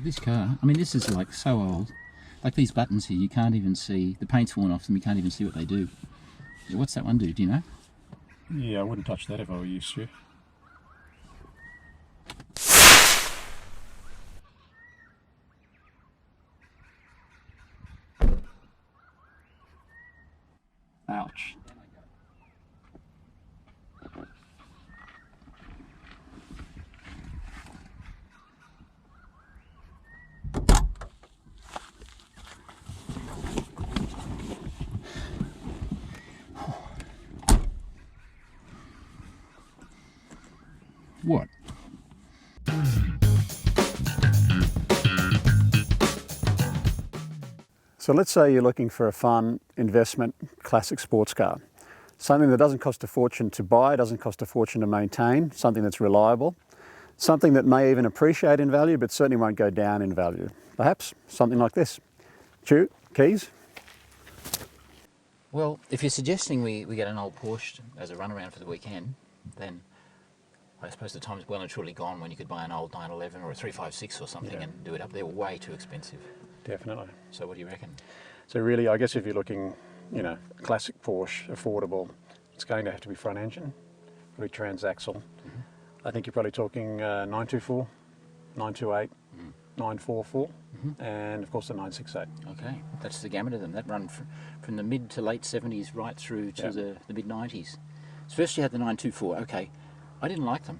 This car, I mean, this is like so old. Like these buttons here, you can't even see, the paint's worn off them, you can't even see what they do. What's that one do, you know? Yeah, I wouldn't touch that if I were used to. Ouch. What? So let's say you're looking for a fun investment classic sports car. Something that doesn't cost a fortune to buy, doesn't cost a fortune to maintain, something that's reliable, something that may even appreciate in value but certainly won't go down in value. Perhaps something like this. Stu, keys? Well, if you're suggesting we get an old Porsche as a runaround for the weekend, then I suppose the time's well and truly gone when you could buy an old 911 or a 356 or something and do it up. They're way too expensive. Definitely. So what do you reckon? So really, I guess if you're looking, you know, classic Porsche, affordable, it's going to have to be front engine, probably transaxle. I think you're probably talking 924, 928, 944, and of course the 968. Okay, that's the gamut of them. That run from the mid to late 70s right through to the mid 90s. So first you had the 924. Okay, I didn't like them.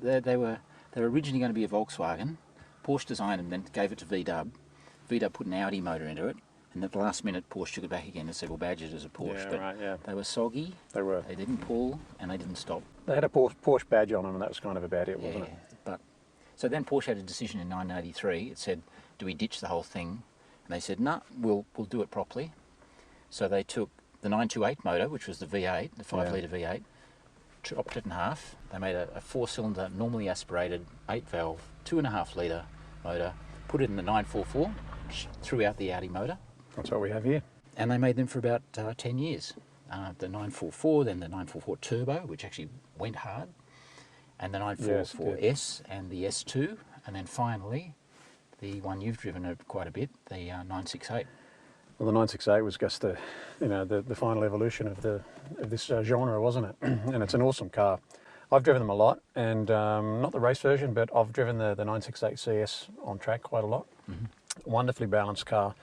They were originally going to be a Volkswagen. Porsche designed them, then gave it to VW. VW put an Audi motor into it, and at the last minute Porsche took it back again and said, we'll badge it as a Porsche. They were soggy, they didn't pull, and they didn't stop. They had a Porsche badge on them, and that was kind of about it, wasn't it? So then Porsche had a decision in 1983. It said, do we ditch the whole thing? And they said, no, we'll do it properly. So they took the 928 motor, which was the V8, the 5-litre V8, chopped it in half. They made a 4-cylinder, normally aspirated, 8-valve, 2.5-litre motor, put it in the 944, threw out the Audi motor. That's what we have here. And they made them for about 10 years. The 944, then the 944 Turbo, which actually went hard, and the 944S and the S2, and then finally the one you've driven quite a bit, the 968. Well, the 968 was just the final evolution of this genre, wasn't it? And it's an awesome car. I've driven them a lot, and not the race version, but I've driven the 968 CS on track quite a lot. Wonderfully balanced car,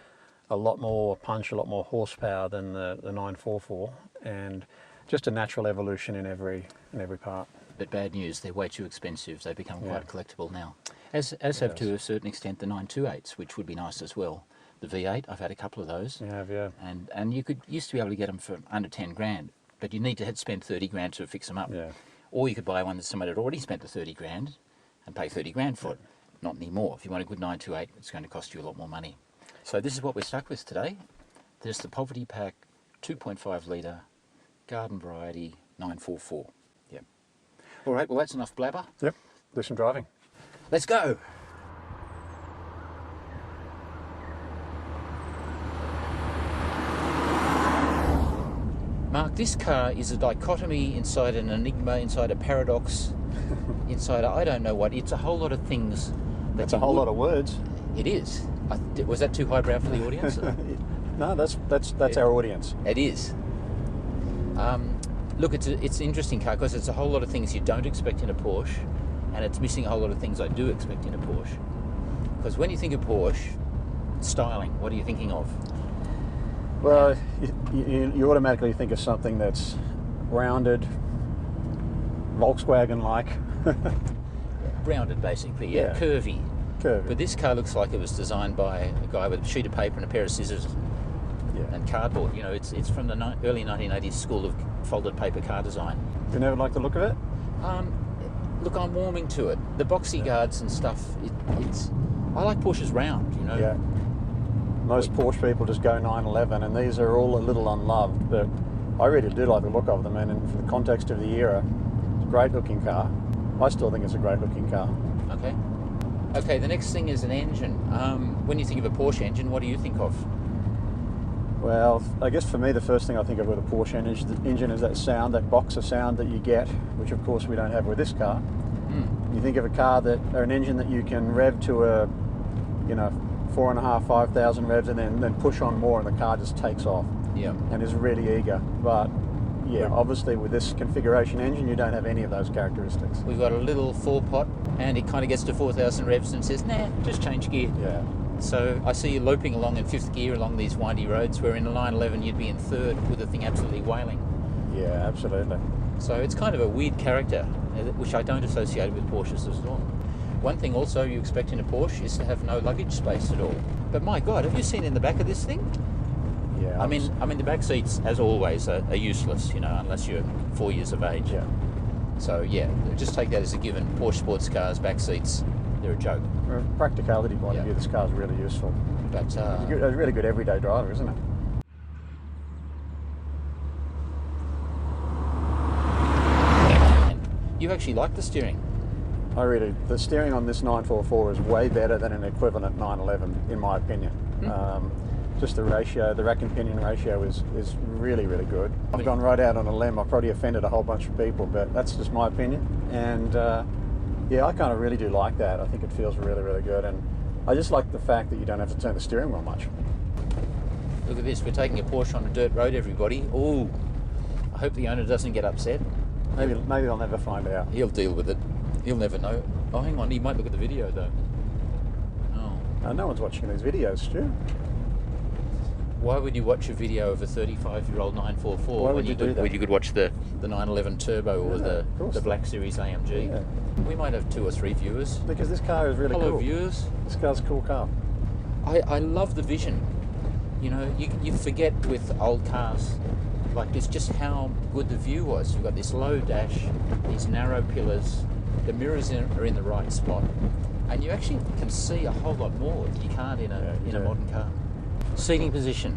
a lot more punch, a lot more horsepower than the 944, and just a natural evolution in every part. But bad news, they're way too expensive. They've become quite collectible now. As have to a certain extent the 928s, which would be nice as well. The V8, I've had a couple of those. You have, yeah. And you used to be able to get them for under 10 grand, but you need to spend 30 grand to fix them up. Yeah. Or you could buy one that somebody had already spent the 30 grand and pay 30 grand for it. Not anymore. If you want a good 928, it's going to cost you a lot more money. So this is what we're stuck with today. There's the Poverty Pack 2.5 litre garden variety 944. Yep. All right, well that's enough blabber. Yep, do some driving. Let's go. Mark, this car is a dichotomy inside an enigma, inside a paradox, inside I don't know what. It's a whole lot of things. That's a whole lot of words. It is. Was that too highbrow for the audience? No, that's our audience. It is. Look, it's an interesting car because it's a whole lot of things you don't expect in a Porsche, and it's missing a whole lot of things I do expect in a Porsche. Because when you think of Porsche, styling, what are you thinking of? Well, you automatically think of something that's rounded, Volkswagen-like. Rounded, basically, yeah. Curvy. Curvy. But this car looks like it was designed by a guy with a sheet of paper and a pair of scissors and cardboard. You know, it's from the early 1980s school of folded paper car design. You never like the look of it? Look, I'm warming to it. The boxy guards and stuff, I like Porsche's round, you know. Yeah. Most Porsche people just go 911, and these are all a little unloved, but I really do like the look of them, and in the context of the era, it's a great looking car. I still think it's a great looking car. Okay, the next thing is an engine. When you think of a Porsche engine, what do you think of? Well, I guess for me the first thing I think of with a Porsche engine is that sound, that boxer sound that you get, which of course we don't have with this car. You think of a car or an engine that you can rev to a you know, 4.5, 5,000 revs, and then push on more, and the car just takes off. Yeah. And is really eager. But yeah, obviously with this configuration engine, you don't have any of those characteristics. We've got a little 4-pot, and it kind of gets to 4,000 revs and says, nah, just change gear. Yeah. So I see you loping along in 5th gear along these windy roads, where in a 911 you'd be in 3rd with the thing absolutely wailing. Yeah, absolutely. So it's kind of a weird character, which I don't associate with Porsches at all. One thing also you expect in a Porsche is to have no luggage space at all. But my God, have you seen in the back of this thing? Yeah. I mean the back seats, as always, are useless, you know, unless you're 4 years of age. Yeah. So yeah, just take that as a given. Porsche sports cars, back seats, they're a joke. From a practicality point of view, this car is really useful. But It's a really good everyday driver, isn't it? you actually like the steering. The steering on this 944 is way better than an equivalent 911, in my opinion. Just the ratio, the rack and pinion ratio is really, really good. I've gone right out on a limb. I've probably offended a whole bunch of people, but that's just my opinion. And yeah, I kind of really do like that. I think it feels really, really good. And I just like the fact that you don't have to turn the steering wheel much. Look at this, we're taking a Porsche on a dirt road, everybody. Ooh, I hope the owner doesn't get upset. Maybe I'll never find out. He'll deal with it. He'll never know. Oh, hang on, he might look at the video though. Oh. No one's watching these videos, Stu. Why would you watch a video of a 35-year-old 944 Why would you do that? when you could watch the 911 Turbo or the Black Series AMG? Yeah. We might have 2 or 3 viewers. Because this car is really Hello, cool. viewers. This car's a cool car. I love the vision. You know, you forget with old cars like this just how good the view was. You've got this low dash, these narrow pillars, the mirrors are in the right spot, and you actually can see a whole lot more that you can't in a modern car. Seating position,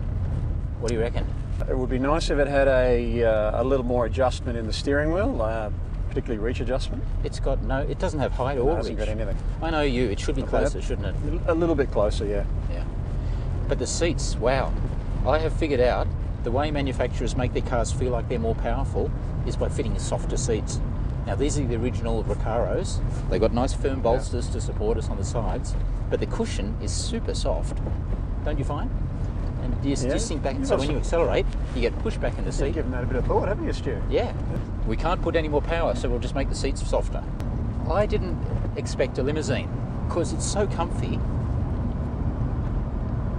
what do you reckon? It would be nice if it had a little more adjustment in the steering wheel, particularly reach adjustment. It's got it doesn't have height or No, it reach. hasn't got anything. I know you, it should be closer, shouldn't it? A little bit closer, yeah. Yeah. But the seats, wow. I have figured out the way manufacturers make their cars feel like they're more powerful is by fitting softer seats. Now these are the original Recaros. They've got nice firm bolsters to support us on the sides, but the cushion is super soft. Don't you find? And you just sink back, so when you accelerate, you get pushed back in the seat. You've given that a bit of thought, haven't you, Stu? Yeah. We can't put any more power, so we'll just make the seats softer. I didn't expect a limousine, because it's so comfy.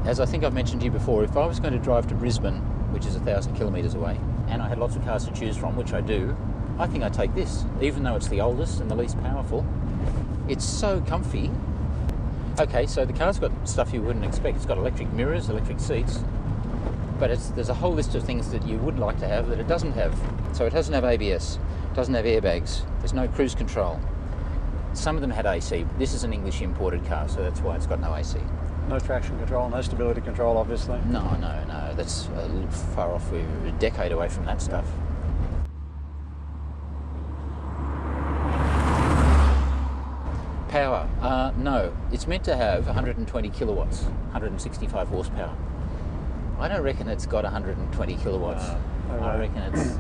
As I think I've mentioned to you before, if I was going to drive to Brisbane, which is 1,000 kilometres away, and I had lots of cars to choose from, which I do, I think I'd take this, even though it's the oldest and the least powerful. It's so comfy. Okay, so the car's got stuff you wouldn't expect. It's got electric mirrors, electric seats, but there's a whole list of things that you would like to have that it doesn't have. So it doesn't have ABS, doesn't have airbags, there's no cruise control. Some of them had AC. This is an English imported car, so that's why it's got no AC. No traction control, no stability control, obviously. No, that's a little far off. We're a decade away from that stuff. Power, no. It's meant to have 120 kilowatts, 165 horsepower. I don't reckon it's got 120 kilowatts. I reckon it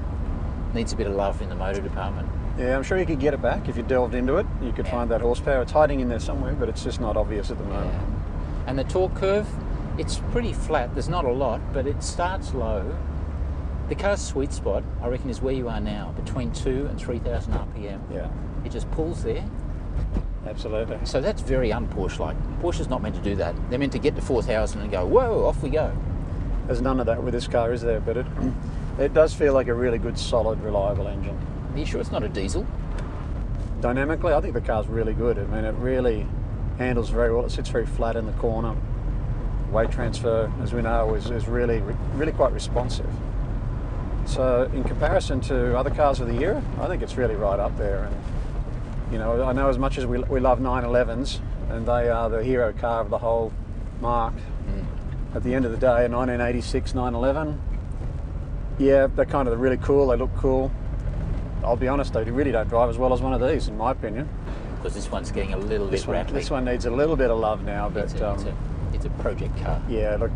needs a bit of love in the motor department. Yeah, I'm sure you could get it back if you delved into it. You could find that horsepower. It's hiding in there somewhere, but it's just not obvious at the moment. Yeah. And the torque curve, it's pretty flat. There's not a lot, but it starts low. The car's sweet spot, I reckon, is where you are now, between 2 and 3,000 RPM. Yeah. It just pulls there. Absolutely. So that's very un-Porsche-like. Porsche's not meant to do that. They're meant to get to 4,000 and go, whoa, off we go. There's none of that with this car, is there? But it does feel like a really good, solid, reliable engine. Are you sure it's not a diesel? Dynamically, I think the car's really good. I mean, it really handles very well. It sits very flat in the corner. Weight transfer, as we know, is really quite responsive. So in comparison to other cars of the era, I think it's really right up there. And you know, I know as much as we love 911s, and they are the hero car of the whole marque. At the end of the day, a 1986 911, yeah, they're kind of really cool. They look cool. I'll be honest, they really don't drive as well as one of these, in my opinion. Because this one's getting a little bit rattly. This one needs a little bit of love now, but it's a project car. Yeah, look,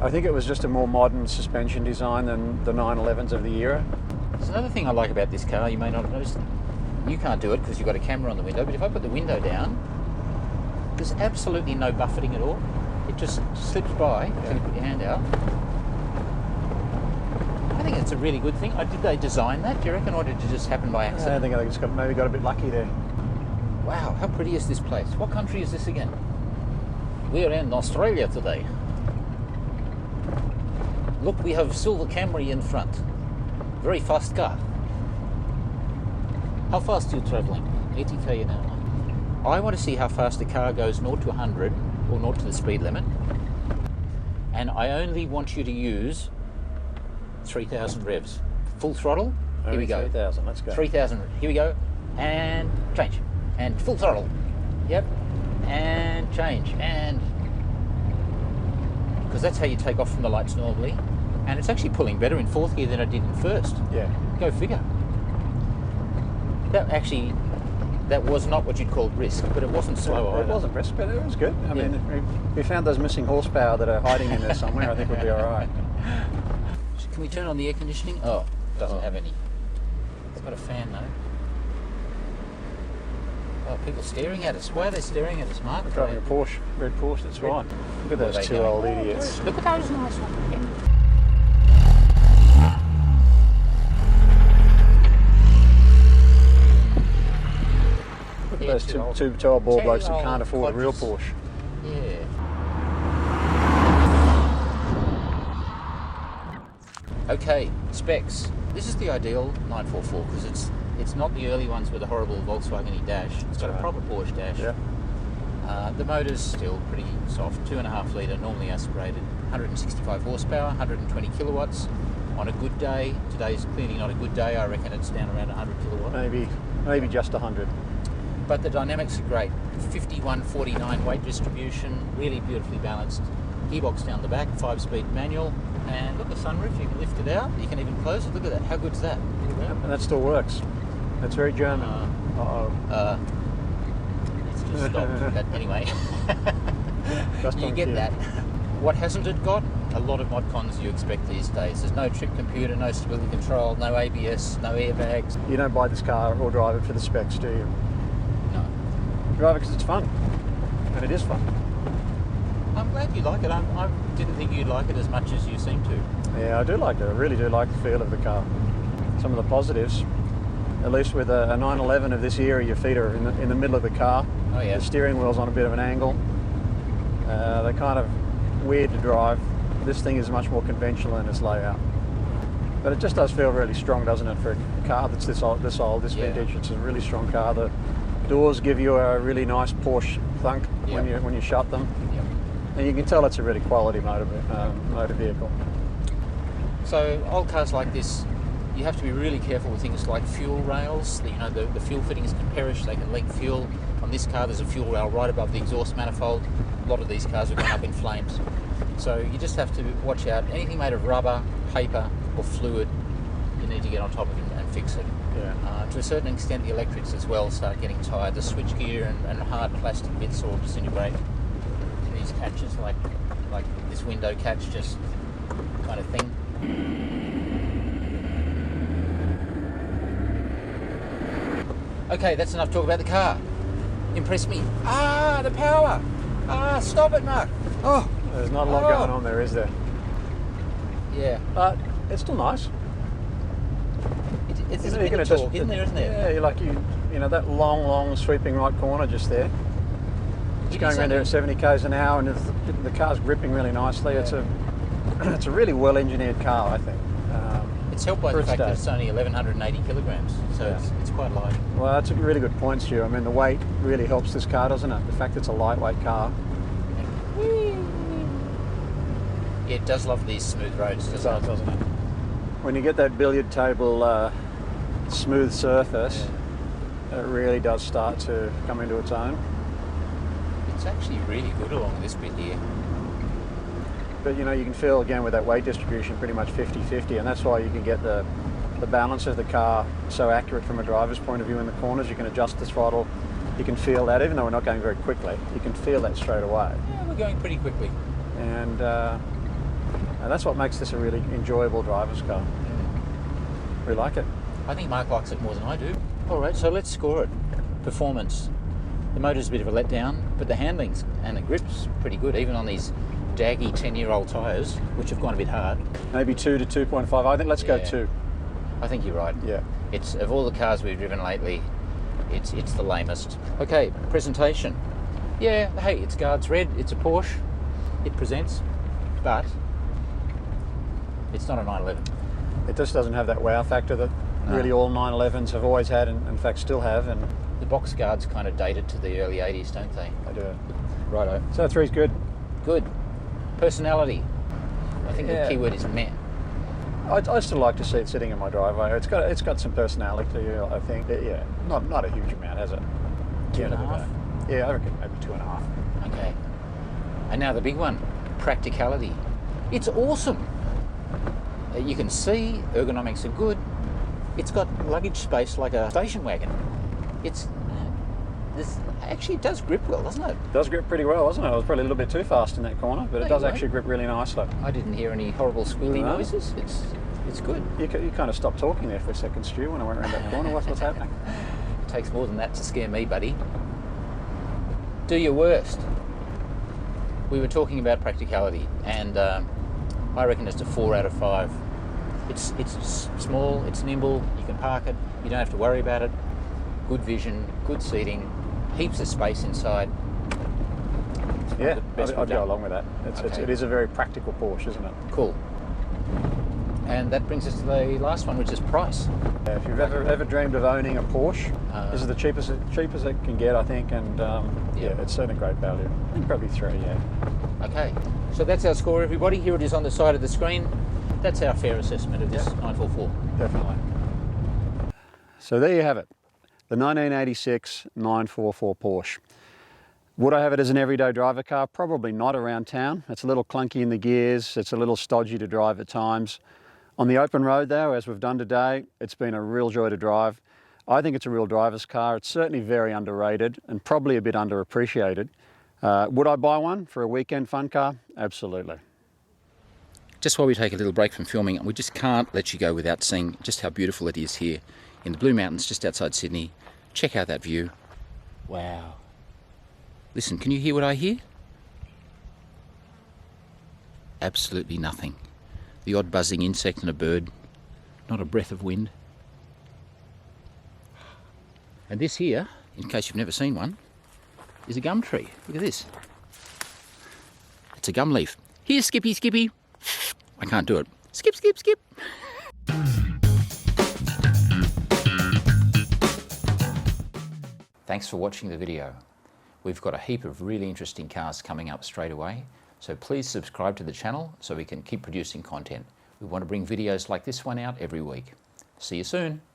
I think it was just a more modern suspension design than the 911s of the era. There's another thing I like about this car. You may not have noticed. You can't do it because you've got a camera on the window, but if I put the window down, There's absolutely no buffeting at all. It just slips by. Yeah. Can you put your hand out? I think it's a really good thing. Did they design that, do you reckon, or did it just happen by accident? I think it's maybe got a bit lucky there. Wow, how pretty is this place? What country is this again? We're in Australia today. Look, we have Silver Camry in front. Very fast car. How fast are you travelling? 80k an hour. I want to see how fast the car goes 0 to 100, or 0 to the speed limit. And I only want you to use 3,000 revs. Full throttle. Here we go. 3,000, let's go. 3,000. Here we go. And change. And full throttle. Yep. And change. And because that's how you take off from the lights normally. And it's actually pulling better in fourth gear than it did in first. Yeah. Go figure. That was not what you'd call brisk, but it wasn't slow either. It wasn't brisk, but it was good. I mean, if we found those missing horsepower that are hiding in there somewhere, I think we'll be all right. Can we turn on the air conditioning? Oh, it doesn't have any. It's got a fan though. Oh, people staring at us. Why are they staring at us, Mark? We're driving a Porsche, red Porsche, that's right. Look at those two old idiots. Look at those nice ones. Look at those two old ball blokes that can't afford a real Porsche. Yeah. Okay, specs. This is the ideal 944 because it's not the early ones with a horrible Volkswagen dash. It's got a proper Porsche dash. Yeah. The motor's still pretty soft, 2.5 litre, normally aspirated, 165 horsepower, 120 kilowatts. On a good day, today's clearly not a good day, I reckon it's down around 100 kilowatts. Maybe just 100. But the dynamics are great. 51-49 weight distribution, really beautifully balanced. Gearbox down the back, 5-speed manual. And look, the sunroof, you can lift it out, you can even close it. Look at that, how good's that? And that still works. That's very German. It's just stopped, but anyway. Just you on get cue. that. What hasn't it got? A lot of mod cons you expect these days. There's no trip computer, no stability control, no ABS, no airbags. You don't buy this car or drive it for the specs, do you? No. You drive it because it's fun. And it is fun. I'm glad you like it. I didn't think you'd like it as much as you seem to. Yeah, I do like it. I really do like the feel of the car. Some of the positives, at least with a 911 of this era, your feet are in the middle of the car. Oh yeah. The steering wheel's on a bit of an angle. They're kind of weird to drive. This thing is much more conventional in its layout. But it just does feel really strong, doesn't it, for a car that's this old, this Yeah. vintage. It's a really strong car. The doors give you a really nice Porsche thunk when you shut them. Yep. And you can tell it's a really quality motor vehicle. So old cars like this, you have to be really careful with things like fuel rails. The fuel fittings can perish, they can leak fuel. On this car there's a fuel rail right above the exhaust manifold. A lot of these cars have gone up in flames. So you just have to watch out. Anything made of rubber, paper or fluid, you need to get on top of it and fix it. Yeah. To a certain extent the electrics as well start getting tired. The switchgear and hard plastic bits all disintegrate. These catches like this window catch just kind of thing. Okay, that's enough talk about the car. Impress me. Ah, the power. Ah, stop it, Mark. Oh, There's not a lot going on there, is there? yeah. But it's still nice. It's Isn't a it? bit of torque, isn't there, isn't there? Yeah, you know that long sweeping right corner just there. It's going around there at 70 k's an hour, and the car's gripping really nicely. Yeah. It's a really well engineered car, I think. It's helped by for the its fact that day. it's only 1,180 kilograms, so Yeah. it's quite light. Well, that's a really good point, Stu. I mean, the weight really helps this car, doesn't it? The fact it's a lightweight car. Yeah, it does love these smooth roads, doesn't it? When you get that billiard table smooth surface, it really does start to come into its own. It's actually really good along this bit here. But you can feel again with that weight distribution pretty much 50-50, and that's why you can get the balance of the car so accurate from a driver's point of view in the corners. You can adjust the throttle, you can feel that, even though we're not going very quickly, you can feel that straight away. Yeah, we're going pretty quickly. And that's what makes this a really enjoyable driver's car. We like it. I think Mark likes it more than I do. All right, so let's score it. Performance. The motor's a bit of a letdown, but the handling's and the grip's pretty good, even on these daggy 10-year-old tyres, which have gone a bit hard. Maybe 2 to 2.5. I think let's go Yeah. 2. I think you're right. Yeah. It's, of all the cars we've driven lately, it's the lamest. Okay, presentation. Yeah, hey, it's Guards Red, it's a Porsche, it presents, but it's not a 911. It just doesn't have that wow factor that really all 911s have always had, and in fact still have, and The box guards kind of dated to the early 80s, don't they? they do. Righto. So 3's good. Good. Personality. I think Yeah. the key word is meh. I still like to see it sitting in my driveway. It's got some personality, I think. Yeah, not a huge amount, has it? 2.5? Yeah, I reckon maybe 2.5. Okay. And now the big one, practicality. It's awesome. You can see, ergonomics are good. It's got luggage space like a station wagon. Actually, it does grip well, doesn't it? It does grip pretty well, doesn't it? I was probably a little bit too fast in that corner, but it does actually grip really nicely. I didn't hear any horrible squealy No. noises. It's good. You kind of stopped talking there for a second, Stu, when I went around that corner. What's happening? It takes more than that to scare me, buddy. Do your worst. We were talking about practicality, and I reckon it's a 4 out of 5. It's small, it's nimble, you can park it, you don't have to worry about it. Good vision, good seating, heaps of space inside. Yeah, Best I'd we've go done. along with that. Okay. It is a very practical Porsche, isn't it? Cool. And that brings us to the last one, which is price. Yeah, if you've ever dreamed of owning a Porsche, this is the cheapest it can get, I think, and yeah, it's certainly great value. I think probably 3, yeah. Okay, so that's our score, everybody. Here it is on the side of the screen. That's our fair assessment of this 944. Definitely. So there you have it, the 1986 944 Porsche. Would I have it as an everyday driver car? Probably not around town. It's a little clunky in the gears, it's a little stodgy to drive at times. On the open road though, as we've done today, it's been a real joy to drive. I think it's a real driver's car. It's certainly very underrated and probably a bit underappreciated. Would I buy one for a weekend fun car? Absolutely. Just while we take a little break from filming, we just can't let you go without seeing just how beautiful it is here in the Blue Mountains just outside Sydney. Check out that view. Wow. Listen, can you hear what I hear? Absolutely nothing. The odd buzzing insect and a bird, not a breath of wind. And this here, in case you've never seen one, is a gum tree. Look at this. It's a gum leaf. Here, Skippy, Skippy. I can't do it. Skip, skip, skip. Thanks for watching the video. We've got a heap of really interesting cars coming up straight away, so please subscribe to the channel so we can keep producing content. We want to bring videos like this one out every week. See you soon.